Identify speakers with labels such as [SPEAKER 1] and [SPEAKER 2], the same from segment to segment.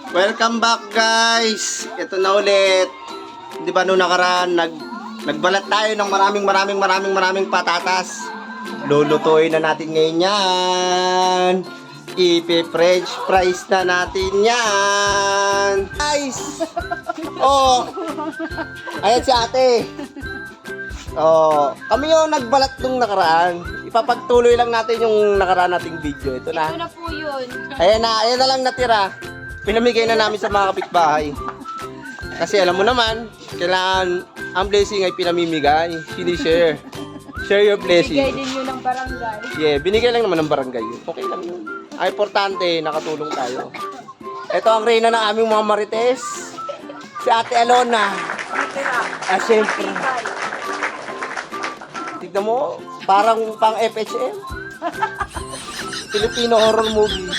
[SPEAKER 1] Welcome back guys! Ito na ulit. Di ba nung nakaraan, nagbalat tayo ng maraming patatas. Lulutuin na natin ngayon yan. Ipe-french fries na natin yan. Guys! Oh! Ayan si ate. Oh, kami yung nagbalat nung nakaraan. Ipapagtuloy lang natin yung nakaraan nating video. Ito na.
[SPEAKER 2] Ito na po yun.
[SPEAKER 1] Ayan na lang natira. Pinamigay na namin sa mga kapitbahay. Kasi alam mo naman, kailangan ang blessing ay pinamimigay. Sinishare. Share your blessing.
[SPEAKER 2] Bigay din yun ng barangay.
[SPEAKER 1] Yeah, binigay lang naman ng barangay yun. Okay lang yun. Ang importante, nakatulong tayo. Ito ang reyna ng aming mga marites. Si Ate Alona. Ah, syempre. Tignan mo, parang pang FHM. Filipino horror movies.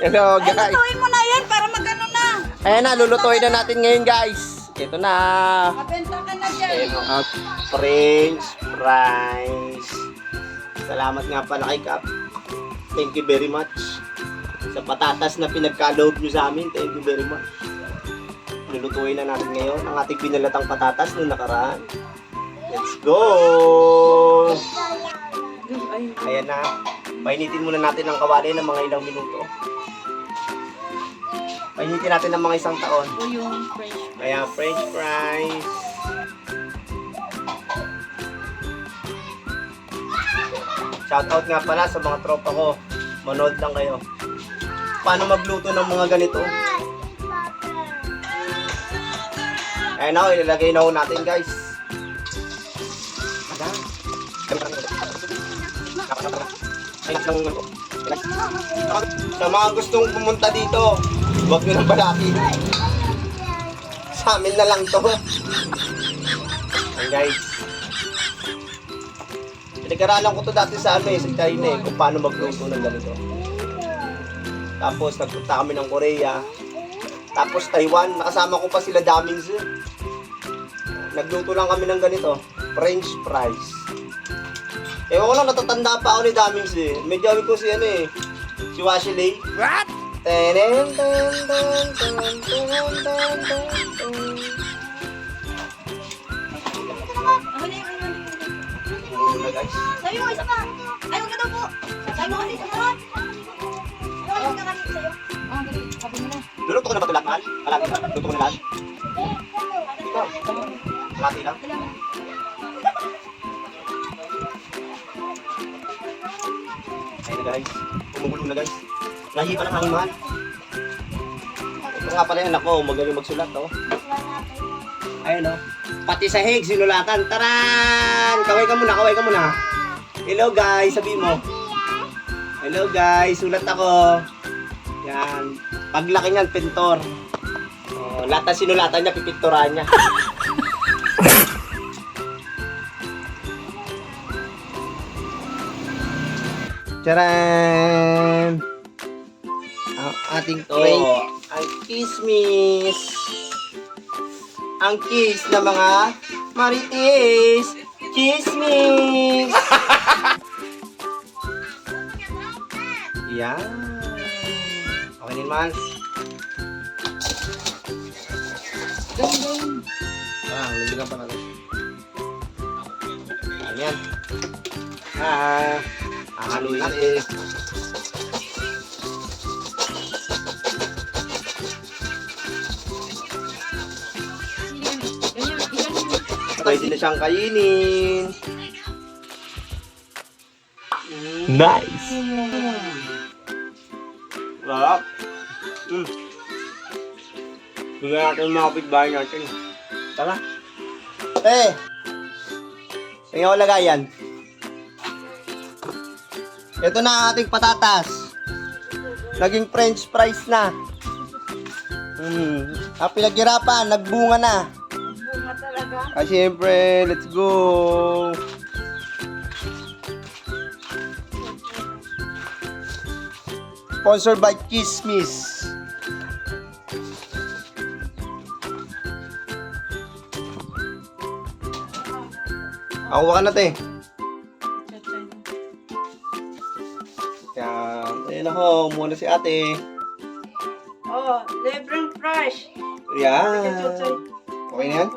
[SPEAKER 1] Hello guys.
[SPEAKER 2] Lutuin mo na yan para magano na.
[SPEAKER 1] Ayan na, lulutuin na natin ngayon guys. Ito na.
[SPEAKER 2] Mabenta ka na dyan.
[SPEAKER 1] Ayan ang french fries. Salamat nga pala kay Cap. Thank you very much. Sa patatas na pinagkaloob nyo sa amin, thank you very much. Lulutuin na natin ngayon ang ating pinalatang patatas nung nakaraan. Let's go! Ayan na. Painitin muna natin ang kawali ng mga ilang minuto. Painitin natin ng mga isang taon.
[SPEAKER 2] Ito yung french fries.
[SPEAKER 1] Ayan, french fries. Shoutout nga pala sa mga tropa ko. Manood lang kayo. Paano magluto ng mga ganito? Ayan na, ilalagay na ho natin guys. Sa mga gustong pumunta dito, huwag nyo nang balaki. Sa amin na lang to. Ayan guys. Pinag-aralan ko to dati sa sa China kung paano magluto ng ganito. Tapos nagpunta kami ng Korea. Tapos Taiwan, nakasama ko pa sila Damins. Nagluto lang kami ng ganito, french fries. Ewan ko lang, natatanda pa ako ni Damins Medyo ko si si Washley. What? Na guys.
[SPEAKER 2] Sabi mo, isa pa. Ay, huwag ka daw po. Sabi mo kasi isa pa. Huwag ka kasi sa'yo. Ah, dali. Sabi mo na.
[SPEAKER 1] Luluto ko na ba ito lahat, mahal? Kalati na? Luto ko na lahat? Ito. Kalati lang? Ayun na guys. Pumugulo na guys. Lahi pa lang hangin, mahal. Ito nga pala yung anak ko. Magaling magsulat, oh. Ayun, oh. Pati sa hig, sinulatan. Taran! Kaway ka muna. Hello guys, sabi mo. Hello guys, sulat ako. Yan. Paglaki niyan, pintor. Oh, lahat ng sinulatan niya, pipinturan niya. Charan! Ang ating tray. Ang kismis. Ang kiss na mga marites. Kismis! Yan. Okay din, man. Liligan pa natin. Ayan. Haluin natin. Pwede na siyang kainin. Nice! Sarap! Bigyan natin yung mga kapitbahay natin. Tara! Tingnan ko lagayan. Ito na ang ating patatas. Naging french fries na. Pinaghirapan, nagbunga na.
[SPEAKER 2] Bunga talaga.
[SPEAKER 1] Siyempre, let's go! Sponsored by Kismis. Ako ka na, te. Yan. Ayun ako, muna si ate.
[SPEAKER 3] Oh, libreng fresh.
[SPEAKER 1] Yan.
[SPEAKER 3] Chuchoy.
[SPEAKER 1] Okay na yan?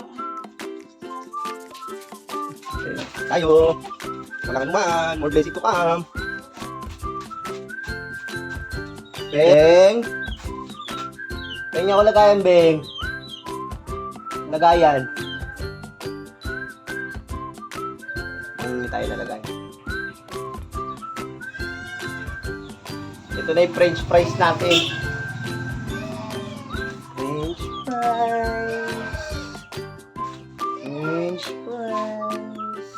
[SPEAKER 1] Tayo. Walang naman. More blessing to come. Beng. Beng niya ako lagayan, Beng. Lagayan. Hindi tayo nalagay. Ito na yung french fries natin. French fries. French fries.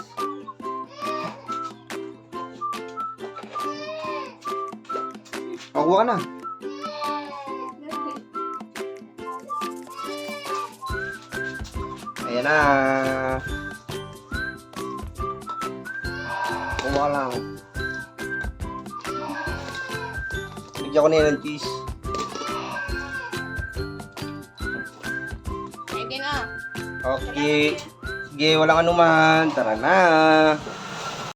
[SPEAKER 1] Pakuha ka na. Ayan na. Kuha lang. Bigyan ko na yan ng cheese.
[SPEAKER 2] Sige na.
[SPEAKER 1] Okay. Sige, walang anuman. Tara na.